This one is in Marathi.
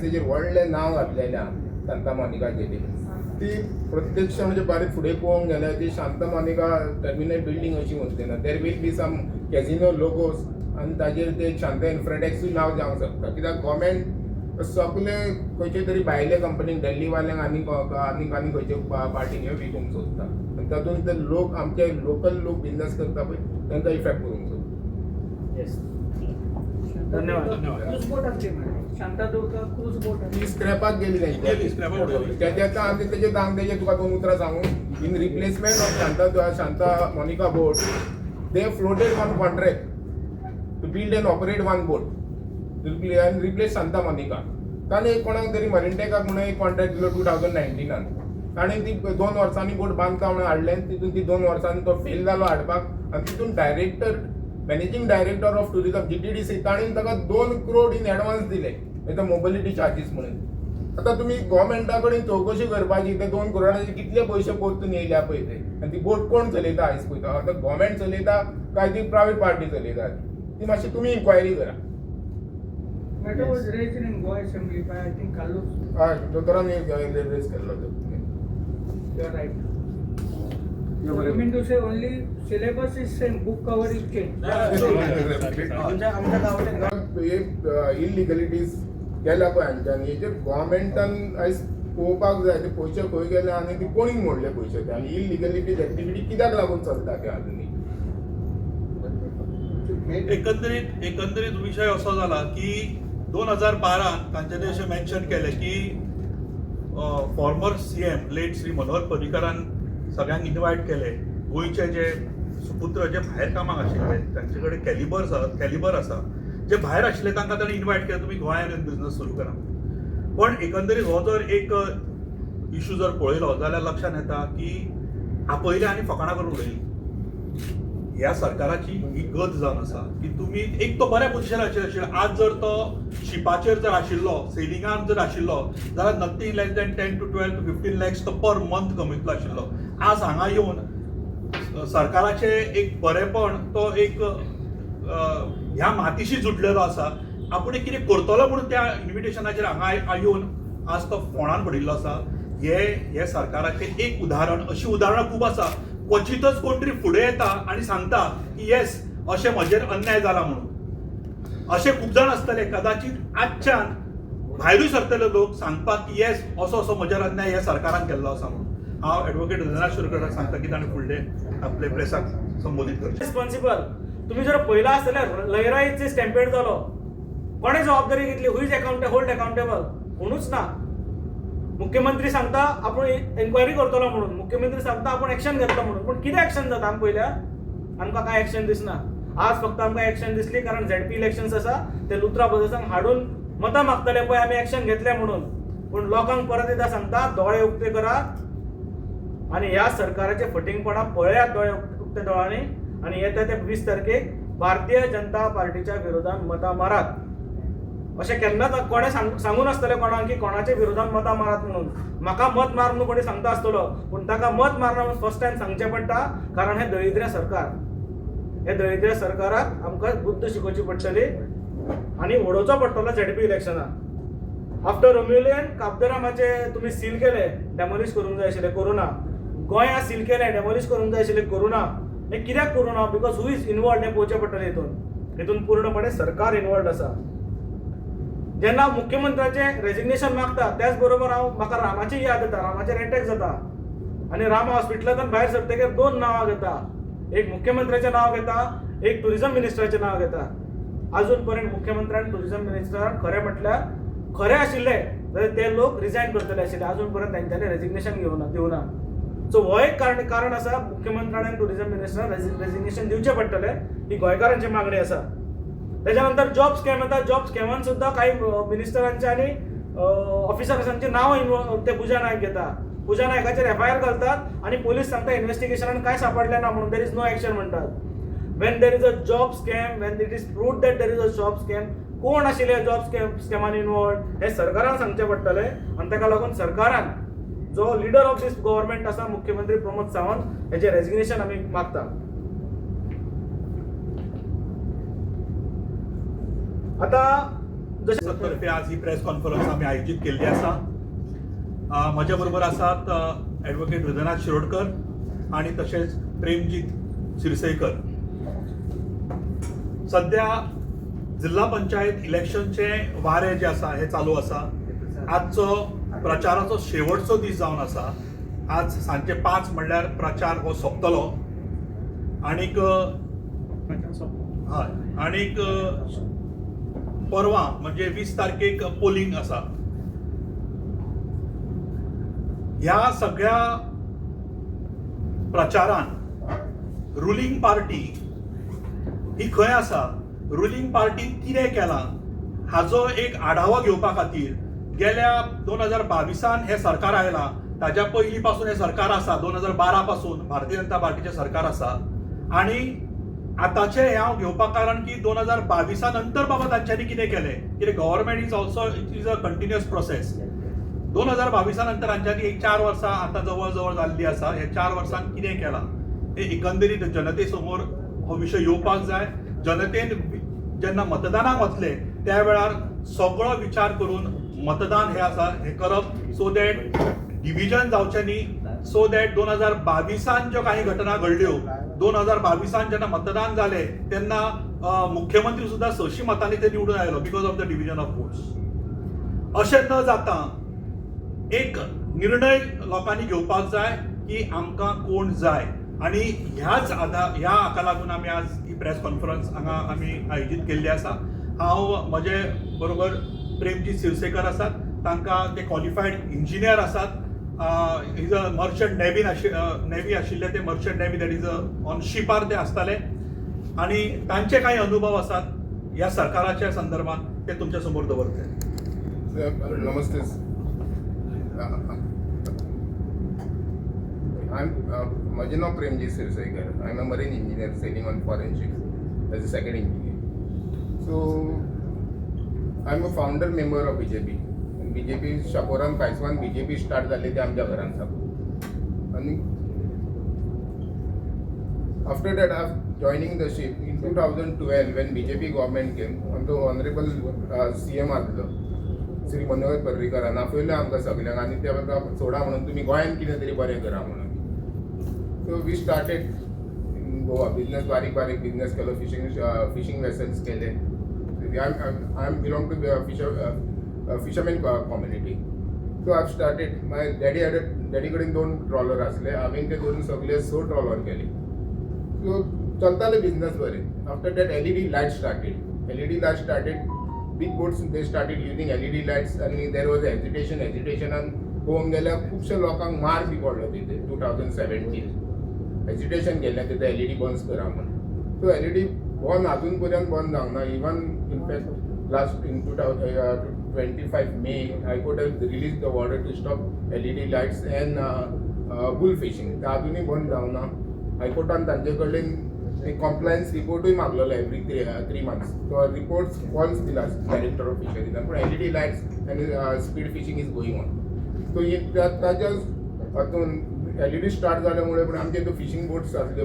तेजेर व्हडलें नांव घातलेलें आहा सांता मोनिका जेली. ती प्रत्यक्ष म्हणजे बारीक फुडें पळोवंक गेल्यार ती सांता मोनिका टर्मिनल बिल्डींग अशी म्हणटा ना, देर वील बी सम कॅझिनो लोगोस आनी ताजेर ते शांता इन्फ्राटॅक्सूय नांव जावंक शकता. कित्याक गव्हर्मेंट सगळे खंयचे तरी भायले कंपनीक दिल्लीवाल्यांक आनी खंयचे पार्टीक ह्यो विकूंक सोदता. आनी तातूंत ते लोक आमचे लोकल लोक बिजनस करता पळय तांकां इफेक्ट करूंक सोदता. येस, धन्यवाद. क्रूज बोट आसली मॅडम, शांतादुर्गा क्रूज बोट ती स्क्रॅपाक गेली तेजें आनी तेजें तुका 2 उतरां सांगू. In replacement of Santa Monica boat they floated one contract to build and operate one boat and replace Santa Monica. ताणें कोणाक तरी मरिनटेकाक म्हणून एक कॉन्ट्रॅक्ट दिलो 2019 ताणें ती 2 वर्सांनी बोट बांदता म्हणून हाडलें. तितून ती 2 वर्सांनी तो फेल जालो हाडपाक आनी तितून director managing director of tourism GTDC ताणें ताका 2 crore इन एडवान्स दिले एका मोबिलिटी चार्जीस म्हणून. आतां तुमी गव्हर्मेंटा कडेन चवकशी करपाची ते 2 crore कितले पयशे परतून येयल्या पळय ते आनी ती बोट कोण चलयता आयज पळयता. आतां गव्हर्मेंट चलयता काय ती प्रायवेट पार्टी चलयता ती मातशी तुमी इन्क्वायरी करा. Matter was raised in Goa Assembly by I think Kallu. हय दोतोरान रेज केल्लो तो. You are right. You mean to say only syllabus is same, book cover is changed. इलिगलिटीज केल्या पळय हांच्यानी हेजेर गव्हर्मेंटान आयज पळोवपाक जाय ते पयशे खंय गेले आनी ती कोणीक मोडले पयशे ते आनी इलिगलिटीज एक्टिविटी कित्याक लागून चलता ते आजुनी. एकंदरीत विषय असो जाला की 2012 तांच्यानी अशें मेन्शन केलें की former CM late Shri Manohar पर्रीकरान सगळ्यांक इन्वायट केले. गोंयचे जे सुपुत्र जे भायर कामाक आशिल्ले तांचे कडेन कॅलिबर आसा जे भायर आशिल्ले तांकां ताणें इन्वायट केलें तुमी गोंयांत येवन बिझनस सुरू करा. पण एकंदरीत हो जर एक इशू जर पळयलो जाल्यार लक्षांत येता की आपयले आनी फकाणां करून उडयली. ह्या सरकाराची ही गत जावन आसा की तुमी एक तो बऱ्या पोझिशनाचेर आशिल्लो. आज जर तो शिपाचेर जर आशिल्लो सेलिंगान जर आशिल्लो जाल्यार nothing less than 10 to 12 to 15 lakhs तो पर मंथ कमयतलो आशिल्लो. आज हांगा येवन सरकाराचे एक बरेपण तो एक ह्या मातीशी जुडलेलो आसा. आपूण एक कितें करतलो म्हणून त्या इन्विटेशनाचेर हांगा येवन आज तो फोंडान पडिल्लो आसा. हे सरकाराचें एक उदाहरण. अशीं उदाहरणां खूब आसा. क्वचितच कोण तरी फुडें येता आनी सांगता की येस अशें म्हजेर अन्याय जाला म्हणून. अशे खूब जाण आसतले कदाचित आजच्यान भायरूय सरतले लोक सांगपाक की येस असो म्हजेर अन्याय ह्या सरकारान केल्लो आसा म्हणून. हांव एडवोकेट रंजनाथ शिरोडकराक सांगता की ताणें फुडलें आपले प्रेसाक संबोधीत करचें. रिस्पॉन्सिबल तुम्ही जर पहिला आसल्यार लयराईचे स्टॅम्पेड जालो कोणे जबाबदारी घेतली. हू इज होल्ड अकाउंटेबल कोणूच ना. मुख्यमंत्री सांगता आपण एन्क्वायरी करतलो म्हणून, मुख्यमंत्री सांगता आपण ऍक्शन घेतलो म्हणून. पण कितें ऍक्शन जाता आमकां पयल्या आमकां काय ऍक्शन दिसना. आज फक्त आमकां ऍक्शन दिसली कारण ZP इलेक्शन्स आसा ते लुत्रा बजासांक हाडून मतां मागतले पळय आमी ऍक्शन घेतले म्हणून. पण लोकांक परत एकदा सांगता दोळे उक्ते करा आनी ह्या सरकाराचे फटिंगपणा पळयात दोळे उक्ते दोळ्यांनी आनी येता ते 20 तारखेक भारतीय जनता पार्टीच्या विरोधात मतां मारात. अशें केन्नाच कोणे सांगून आसतलें कोणाक की कोणाच्या विरोधात मतां मारात म्हणून. म्हाका मत मार म्हणून कोणी सांगता आसतलो पूण ताका मत मारना म्हणून फर्स्ट टायम सांगचें पडटा कारण हे दरिद्र सरकार. हे दरिद्र सरकाराक आमकां बुद्ध शिकोवची पडटली आनी उडोवचो पडटलो ZP इलेक्शनाक. आफ्टर रोम्युलियन काबदरामाचे तुमी सील केले, डेमोलिश करूंक जाय आशिल्ले कोरोना. गोंया सील केले, डेमोलिश करूंक जाय आशिल्ले कोरोना. हे कित्याक corona because who is involved हें पळोवचें पडटलें. हितून पूर्णपणे सरकार इनवॉल्ड आसा. जेन्ना मुख्यमंत्र्याचें रेजिग्नेशन मागता त्याच बरोबर म्हाका रामाची याद येता. रामाचेर अटॅक जाता आनी राम हॉस्पिटलांतल्यान भायर सरतकीर 2 नांवां घेता. एक मुख्यमंत्र्याचें नांव घेता, एक टुरिझम मिनिस्टराचें नांव घेता. आजून पर्यंत मुख्यमंत्र्यान टुरिझम मिनिस्टरान खरें म्हटल्यार खरें आशिल्ले जाल्यार ते लोक रिजायन करतले आशिल्ले. आजून पर्यंत तांच्यांनी रेजिग्नेशन दिवना. सो हो एक कारण आसा. मुख्यमंत्र्यान आनी टुरिझम मिनिस्टरान रेजिग्नेशन दिवचें पडटलें. ही गोंयकारांची मागणी आसा. त्याच्यानंतर जॉब स्कॅम येता. जॉब स्कॅमान सुद्दां काही मिनिस्टरांचे आनी ऑफिसर्सांची नांव ते पुजा नायक घेता. पुजा नायकाचेर FIR घालतात आनी पोलीस सांगता इन्व्हेस्टिगेशनान काय सापडलें ना म्हणून देर इज नो एक्शन म्हणटात. When there is a job scam, Wien it is proved that there is a job scam, कोण आशिल्ले जॉब स्कॅमान इनवॉल्ड हे सरकारान सांगचें पडटलें. आनी ताका लागून सरकारान जो लिडर ऑफ दीस गव्हर्मेंट आसा मुख्यमंत्री प्रमोद सावंत हेचें रेजिग्नेशन आमी मागता. आता जशें तर्फे आज ही प्रेस कॉन्फरन्स आम्ही आयोजित केल्ली आसा. म्हज्या बरोबर आसात ॲडव्होकेट हृदयनाथ शिरोडकर आणि तशेंच प्रेमजीत सिरसयकर. सध्या जिल्हा पंचायत इलेक्शनचे वारे जे आसा हे चालू आसा. आजचो प्रचाराचो शेवटचो दीस जावन आसा. आज सांजे 5 म्हणल्यार प्रचार हो सोंपतलो आनीक परवा म्हणजे 20 तारखेक पोलिंग आसा. ह्या सगळ्या प्रचारान रुलिंग पार्टी ही खंय आसा, रुलिंग पार्टीन कितें केलां हाचो एक आढावा घेवपा खातीर गेल्या 2022 हे सरकार आयलां. ताज्या पयलीं पासून हे सरकार आसा. 2012 पासून भारतीय जनता पार्टीचे सरकार आसा आणि आतांचे हे हांव घेवपा कारण की 2022 नंतर बाबा तांच्यांनी कितें केलें. कितें government is also it is a continuous process. 2022 नंतर तांच्यांनी एक 4 वर्सां आतां जवळ जवळ जाल्ली आसा. हे 4 वर्सांत कितें केलां हे एकंदरीत जनते समोर हो विशय येवपाक जाय. जनतेन जेन्ना मतदानाक वतले त्या वेळार सगळो विचार करून मतदान हे आसा हे करप सो दॅट डिव्हिजन जावचें न्ही. सो दॅट 2022 ज्यो काही घटना घडल्यो 2022 जेन्ना मतदान जालें तेन्ना मुख्यमंत्री सुद्दां 600 मतांनी ते निवडून आयलो because of the division of votes. अशें न जाता एक निर्णय लोकांनी घेवपाक जाय की आमकां कोण जाय आणि ह्या हाका लागून आमी आज ही प्रेस कॉन्फरन्स हांगा आमी आयोजीत केल्ली आसा. हांव म्हजे बरोबर प्रेमजीत सिरसेकर आसात. तांकां ते क्वॉलिफायड इंजिनियर आसात. इज अ मर्चंट नेव्ही आशिल्ले ते merchant navy that is on शिपार ते आसताले आणि तांचे काही अनुभव आसात ह्या सरकाराच्या संदर्भात ते तुमच्या समोर दवरते. नमस्ते. माझे नाव Premjit Sirsaykar. I am a marine engineer sailing on foreign ships as a second engineer. So I am a founder member of BJP. BJP शापोरान कांयसवान BJP स्टार्ट जाल्ली ते आमच्या घरान साकून आनी after that I joining the ship in 2012 when BJP government came. आमचो ऑनरेबल CM आसलो श्री मनोहर पर्रीकरान आपयलें आमकां सगल्यांक आनी ते आमकां सोडा म्हणून तुमी गोंयांत कितें तरी बरें करा म्हणून. So we started in Goa. Business बारीक बिजनेस केलो. फिशिंग वेसल्स केले. I am belong to fisherman community. So I started. My daddy कडेन 2 ट्रॉलर आसले. हांवें ते धरून सगळे 6 ट्रॉलर केले. सो चलताले बिजनेस बरें. After that LED light started. Big boats they started using LED lights आनी देर वॉज हेजिटेशनान पळोवंक गेल्यार खुबशे लोकांक मार बी पडलो तिथे 2017. हेजिटेशन केलें तिथे LED बंद करा म्हणून. सो LED बंद अजून पर्यंत बंद जावंक ना. Even in fact last in 2025 May high court has release the order to stop LED lights and bull fishing. ते अजूनही बंद जावंक ना. हायकोर्टान तांचे कडल्यान एक कॉम्प्लायन्स रिपोर्टूय मागलेलो एवरी 3 months. तो रिपोर्ट फॉल्स दिला डायरेक्टर ऑफ फिशरीजान. पूण LED लायट्स आनी speed fishing is going on. So ताच्या हातून LED स्टार्ट जाल्यामुळे पण आमचे तो फिशिंग बोट्स आसले